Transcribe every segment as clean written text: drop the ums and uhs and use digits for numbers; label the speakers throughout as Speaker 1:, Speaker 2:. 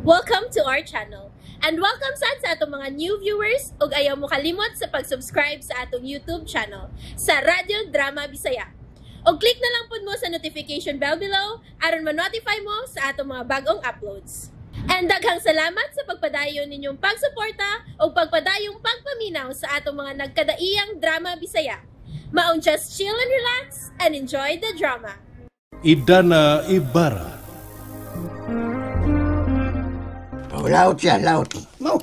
Speaker 1: Welcome to our channel. And welcome sa atong mga new viewers ug ayaw mo kalimot sa pag-subscribe sa atong YouTube channel sa Radio Drama Bisaya. O click na lang pud mo sa notification bell below aron ma-notify mo sa atong mga bagong uploads. And daghang salamat sa pagpadayon ninyong pagsuporta o pagpadayong pagpaminaw sa atong mga nagkadaiyang Drama Bisaya. Maong just chill and relax and enjoy the drama.
Speaker 2: Idana Ibarra.
Speaker 3: Laut siya, laut.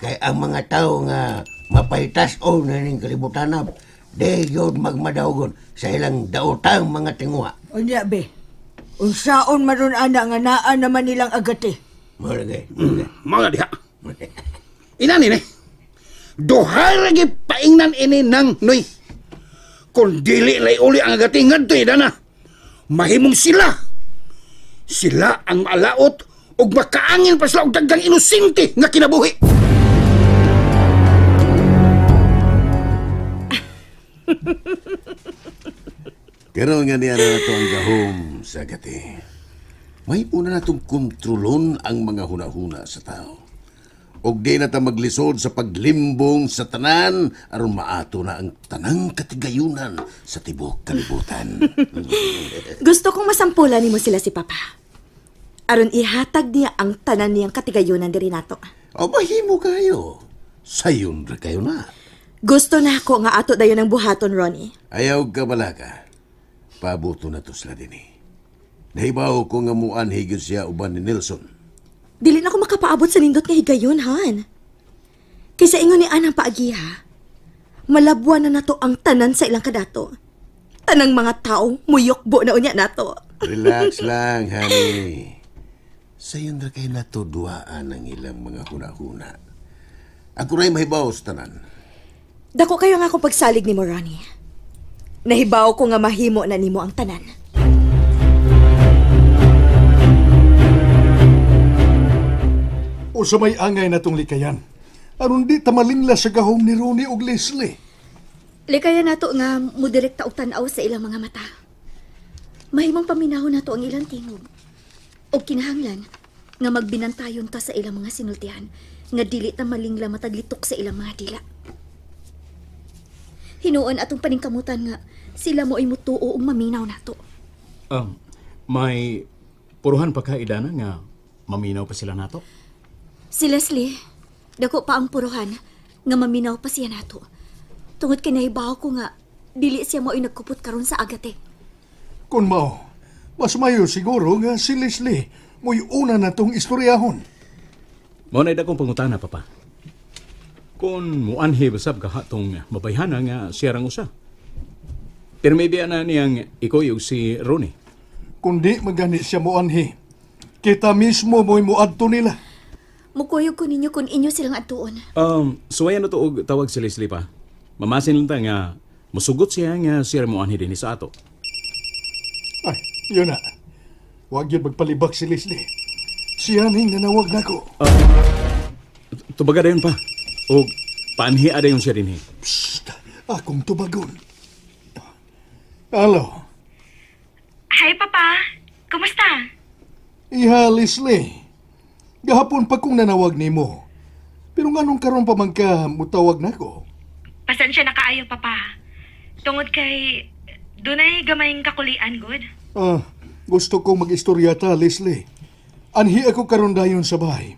Speaker 3: Kaya ang mga tao nga mapaitas o naning kalibutan na, de yun magmadawgon sa ilang daotang mga tingwa.
Speaker 4: Unya be, unsaon maron ana nga naan naman nilang agati.
Speaker 3: Malagay.
Speaker 5: Mga diha. Inani ni. Duhay lagi paingnan ini ng noy. Kung dili lay uli ang agati ngadto dana. Mahimong sila. Sila ang malaot ug makaangin pa sila og daggang inosente nga kinabuhi.
Speaker 3: Pero nga niya na ito ang gahom sa agati. May una na itong kontrolon ang mga hunahuna sa tao. Og di na ta maglisod sa paglimbong sa tanan aron maato na ang tanang katigayunan sa tibok kalibutan.
Speaker 6: Gusto kong masampulan nimo sila si Papa. Aron ihatag niya ang tanan niyang katigayunan diri nato.
Speaker 3: O mahimo kayo. Sayon ra kayo na.
Speaker 6: Gusto na ako nga ato dayon ang buhaton, Ronnie.
Speaker 3: Ayaw ka balaka. Pabuto na to sila din eh. Nahibaw ko nga muan higit siya uban ni Nelson.
Speaker 6: Dili na ako makapaabot sa nindot nga higayon, Han. Kaysa ingon ni Anang paagiha, malabwan na nato ang tanan sa ilang kadato. Tanang mga tao, muyokbo na unya nato.
Speaker 3: Relax lang, honey. Sayon ra kayo natuduaan ang ilang mga hunahuna. Ako ra'y mahibaw sa tanan.
Speaker 6: Dako kayo nga akong pagsalig ni mo, Ronnie. Nahibaw ko nga mahimo na nimo ang tanan.
Speaker 2: O sa may angay na tong likayan. Aron di tamalingla sa gahom ni Ronnie ug Leslie.
Speaker 6: Likaya nato nga mudirekta og tan-aw sa ilang mga mata. Mahimong paminahon nato ang ilang tingog. O kinahanglan nga magbinantayon ta sa ilang mga sinultihan nga dili ta malingla mataglitok sa ilang mga dila. Hinuon atong paningkamutan nga sila mo ay mutuo og maminaw nato.
Speaker 5: May puruhan pa ka idana nga maminaw pa sila nato?
Speaker 6: Si Leslie, dako pa ang puruhan nga maminaw pa siya nato. Tungod kay nahibaw ko nga dili siya mo ay nagkupot karon sa agate.
Speaker 2: Kung mao, mas mayo siguro nga si Leslie mo'y una na tong istoryahon.
Speaker 5: Mao na dakong pangutana, Papa. Kung muanhi basab ka hatong mabayhana nga siya rang usa. Pero may biya na niyang ikoy og si Ronnie.
Speaker 2: Kundi magani siya moanhi, kita mismo mo'y muadto nila.
Speaker 6: Mukuyog ko ninyo kung inyo silang atuon.
Speaker 5: Suwayan na to og tawag si Leslie pa. Mamasin lang ta nga musugot siya nga siya muanhi din sa ato.
Speaker 2: Ay, yun na. Huwag yun magpalibak si Leslie. Siya ning nanawag na ko.
Speaker 5: Tubaga dayon pa. O paanhi ada yung siya din eh.
Speaker 2: Psst! Akong tubagon. Hello?
Speaker 7: Hi, Papa. Kumusta?
Speaker 2: Iha, Leslie. Gahapon pa kong nanawag ni mo. Pero nganong karon pa man ka mutawag na ko?
Speaker 7: Pasensya na kaayo, Papa. Tungod kay dunay gamayng kakulian, good?
Speaker 2: Gusto kong mag-istorya ta, Leslie. Anhi ako karon dayon sa bahay.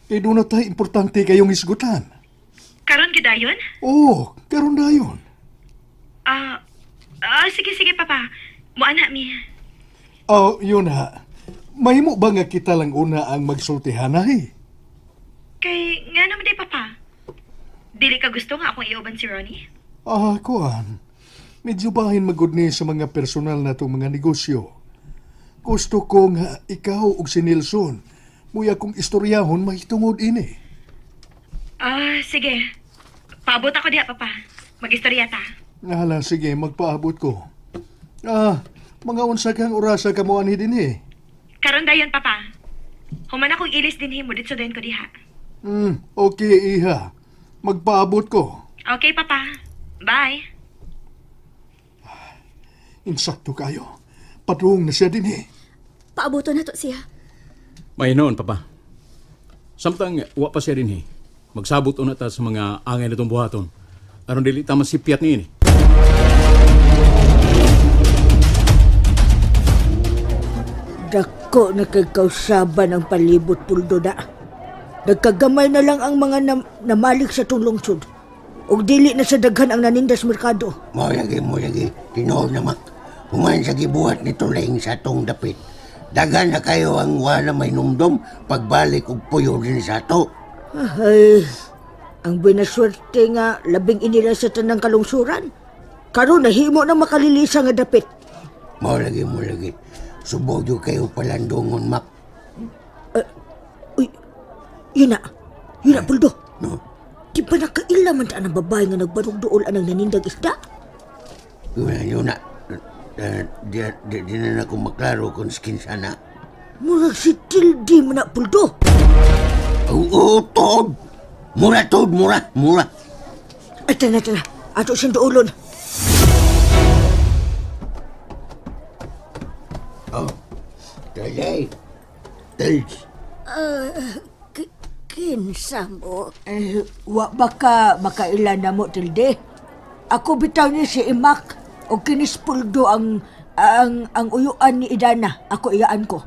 Speaker 2: Kay doon na tayo importante kayong isgutan.
Speaker 7: Karon gidayon?
Speaker 2: Oo, karon dayon.
Speaker 7: Sige, Papa. Muana mi.
Speaker 2: Yun ha. Mahimo ba nga kita lang una ang magsultihan ay?
Speaker 7: Kay nga naman day, Papa. Dili ka gusto nga akong iuban si Ronnie?
Speaker 2: Kuan. Medyo bahin magud ni sa mga personal na itong mga negosyo. Gusto ko nga ikaw ug si Nelson muya kong istoryahon mahitungod ini.
Speaker 7: Sige. Paabot ako diha, Papa. Mag-istorya ta.
Speaker 2: Hala, sige, magpaabot ko. Mga unsa kang orasa ka mo anhi din eh.
Speaker 7: Karon dayon, Papa. Human akong ilis din himo dito din ko diha.
Speaker 2: Okay, iha. Magpaabot ko.
Speaker 7: Okay, Papa. Bye.
Speaker 2: Insakto kayo. Padung na siya din eh.
Speaker 6: Paabuto na to siya.
Speaker 5: May noon, Papa.
Speaker 8: Samtang wa pa siya rin magsabot una ta sa mga angay na itong buhaton. Aron dili ta masipiat ni ini.
Speaker 4: Dako na kagkausaban ang palibot, Puldo na. Nagkagamay na lang ang mga namalik sa itong lungsod. O dili na sa daghan ang nanindas merkado.
Speaker 9: Mo lagi. Tinood na mak. Human sa gibuhat ni Tuleng sa atong dapit. Dagan na kayo ang wala may numdom pagbalik og puyo din sa ato.
Speaker 4: Ay, ang binaswerte nga labing inila sa tanang kalungsuran. Karon nahimo na makalilisa nga dapit.
Speaker 9: Mo lagi. Subog yung kayo palandungon, mak.
Speaker 4: Uy, yun na, Puldo.
Speaker 9: No?
Speaker 4: Di ba nakaila man taan ang babae nga nagbarog dool anang nanindag isda?
Speaker 9: Yun na. Di na ako maklaro kung skin sana.
Speaker 4: Murag si Tildi man na, Puldo.
Speaker 9: Oo, Tod. Mura.
Speaker 4: Ay, tana. Ato siyang doolon.
Speaker 9: Oh, Talay. Tels.
Speaker 4: Kinsa mo? Wa baka makailan na mo, Tildi. Ako bitaw niya si Imak o kinis Puldo ang uyuan ni Idana. Ako iyaan ko.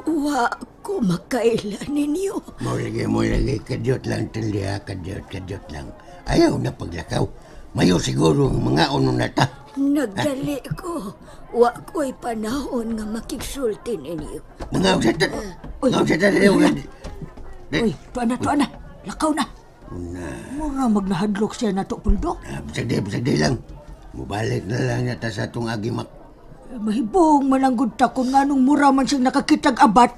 Speaker 4: Wa ko makailan ninyo.
Speaker 9: Mo lagi. Kadyot lang, Tildi, ha. Kadyot lang. Ayaw na paglakaw. Mayo siguro ang mga uno na ta.
Speaker 4: Nagdali ko. Wa ko'y panahon nga makigsulti ninyo.
Speaker 9: Mga usata.
Speaker 4: Uy, tuan na. Lakaw na. Mura magnahadlok siya na to, Puldo.
Speaker 9: Bisagday lang. Mubalik na lang yata sa itong agimak.
Speaker 4: Mahibong mananggod ta kung nganong mura man siyang nakakitag abat.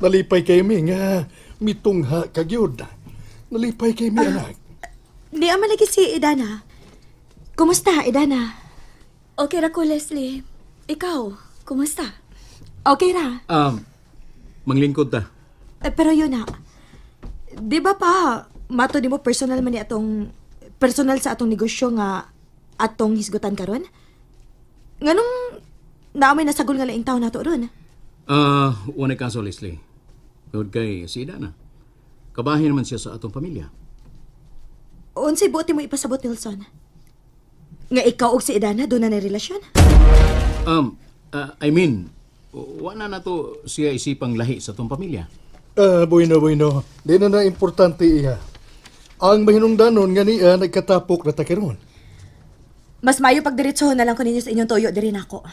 Speaker 2: Nalipay kay mi nga mitungha kagyod. Nalipay kay mi anak.
Speaker 6: Di aman lagi si Idana. Kumusta, Idana? Okay ra ko, Leslie. Ikaw, kumusta? Okay ra?
Speaker 8: Manglingkod ta.
Speaker 6: Pero yun na. Di ba pa, mato di mo personal man personal sa atong negosyo nga atong hisgutan karon? Nganong naamay nasagol nga laing taon nato ron?
Speaker 8: Una kaso, Leslie. Tungod kay si Idana. Kabahin naman siya sa atong pamilya.
Speaker 6: Unsay buti mo ipasabot, Nelson? Nga ikaw og si Idana doon na relasyon?
Speaker 8: Wala na to siya isipang lahi sa atong pamilya.
Speaker 2: Bueno. Di na importante iya. Ang mahinungdanon nga niya nagkatapok na takiron.
Speaker 6: Mas mayo pagdiretsohon na lang ko ninyo sa inyong toyo diri nako.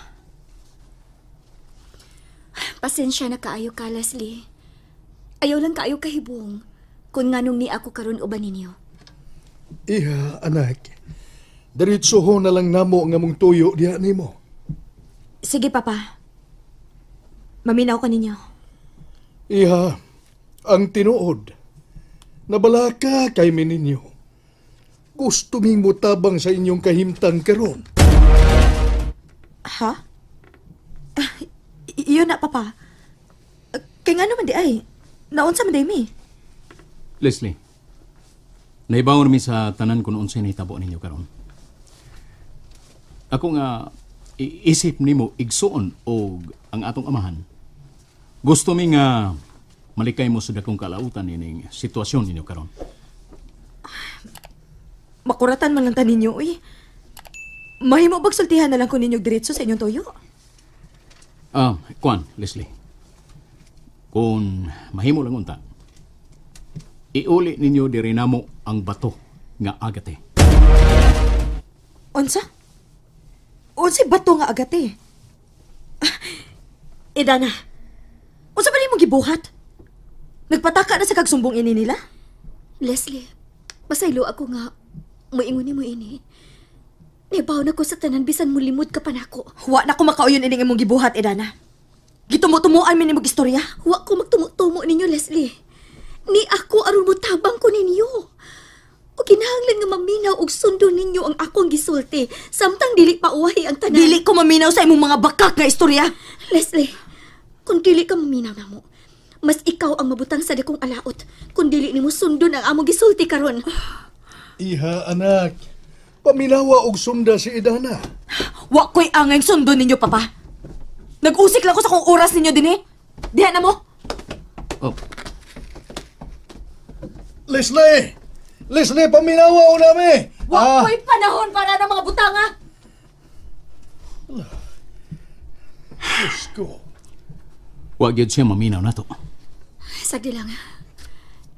Speaker 6: Pasensya na kaayo ka, Leslie. Ayaw lang kaayo kahibong kung nganong ni ako karon uban ninyo.
Speaker 2: Iha, anak. Diretsohon na lang namo nga mong tuyo diha nimo.
Speaker 6: Sige, Papa. Maminaw ka ninyo.
Speaker 2: Iha, ang tinuod. Nabalaka kay ninyo. Gusto ming mutabang sa inyong kahimtang karon.
Speaker 6: Ha? Iyon na, Papa. Kaya nga naman di ay. Naunsa man mi.
Speaker 8: Leslie, naibaw namin sa tanan kung unsay nahitabo ninyo karon. Ako nga, isip nimo igsuon o ang atong amahan. Gusto mi nga malikay mo sa dakong kalautan nining sitwasyon ninyo karon.
Speaker 6: Makuratan man lang ta ninyo, uy. Mahimo bagsultihan na lang ko ninyo diretso sa inyong toyo.
Speaker 8: Kwan, Leslie. Kung mahimo lang unta, iuli ninyo diri namo ang bato nga agate.
Speaker 6: Unsa? Unsay bato nga agate? Idana, unsa ba nimo gibuhat? Nagpataka na sa kagsumbong ini nila? Leslie, masaylo ako nga moingon mo ini. Nibaw na ko sa tanan bisan mo limod ka pa nako. Wa na ko makauyon ining imong gibuhat, Idana. Gitumo-tumuan mi nimong istorya. Wa ko magtumo-tumo ninyo, Leslie. Ni ako aron mo tabang ko ninyo. O kinahanglan nga maminaw og sundo ninyo ang akong gisulti samtang dili pa uwahi ang tanan. Dili ko maminaw sa imong mga bakak nga istorya. Leslie, kung dili ka maminaw namo, mas ikaw ang mabutang sa dakong alaot kung dili nimo sundon ang among gisulti karon.
Speaker 2: Iha, anak. Paminawa og sunda si Idana.
Speaker 6: Wa ko'y angay sundo ninyo, Papa. Nag-usik lang ko sa kung oras ninyo din eh. Dihan na mo.
Speaker 8: Oh,
Speaker 2: Leslie! Leslie, paminawa o nami!
Speaker 6: Wa ko'y panahon para ng mga butanga.
Speaker 2: Diyos ko.
Speaker 8: wa gyud siya maminaw nato.
Speaker 6: Sagdi lang.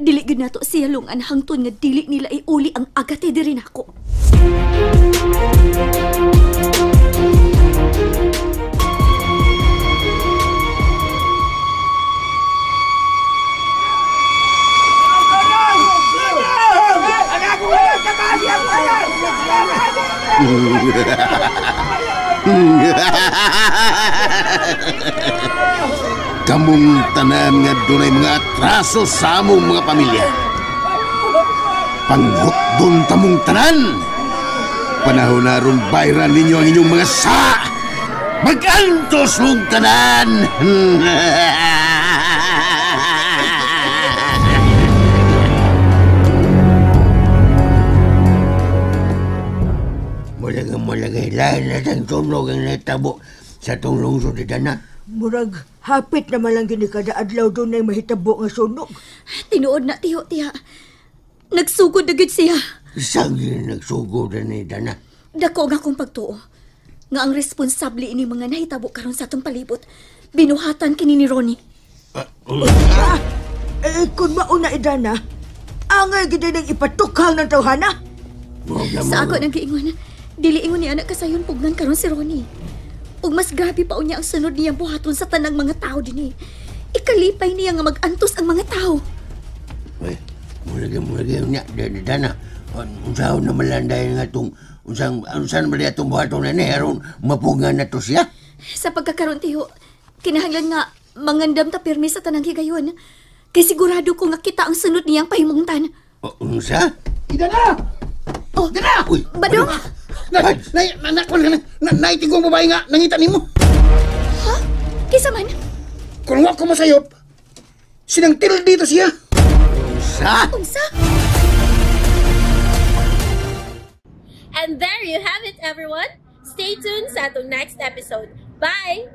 Speaker 6: Dili gid nato siya lungan hangtod nga dili nila iuli ang agate diri nako.
Speaker 3: Kamong tanan nga dunay mga atraso sa among mga pamilya. Panghukdon tamong tanan. Panahon na ron bayran ninyo ang inyong mga sa. Mag-antos mong tanan.
Speaker 9: Mulagay lahat na sang tunog ang natabo sa tong lungsod ni Dana.
Speaker 4: Murag, hapit naman lang gini kada adlaw doon ay mahitabo nga sunog.
Speaker 6: Tinuod na tiyo, tiya. Nagsugod na gid siya.
Speaker 9: Isang nagsugod na ni Dana.
Speaker 6: Dako nga kong pagtuo. Nga ang responsable ini mga nahitabo karon sa atong palibot. Binuhatan kini ni Ronnie.
Speaker 4: Kung mauna Idana, angay gid nang ipatukhang ng tawhana.
Speaker 6: Sa ako nang giingon, dili ingon ni anak kasayon pugnan karon si Ronnie. Ug mas grabe pa unya ang sunod niyang buhaton sa tanang mga tao dinhi. Ikalipay niya nga mag-antos ang mga tao.
Speaker 9: Mulagay niya, Dana. Unsaon na malanday nga itong, unsan ba niya itong buhaton na niya, aron mapungan na to siya?
Speaker 6: Sa pagkakaroon, tiyo, kinahanglan nga mangandam ta pirmi sa tanang higayon. Kay sigurado ko nga kita ang sunod niyang pahimungtan.
Speaker 9: Unsa?
Speaker 5: Idana!
Speaker 6: Oh,
Speaker 5: Idana!
Speaker 6: Uy, Badong!
Speaker 5: Naitigong babae nga, nangita nimo.
Speaker 6: Ha? Kisa man?
Speaker 5: Kung wa ko masayop, sinangtil dito siya.
Speaker 6: Unsa?
Speaker 1: And there you have it, everyone. Stay tuned sa atong next episode. Bye!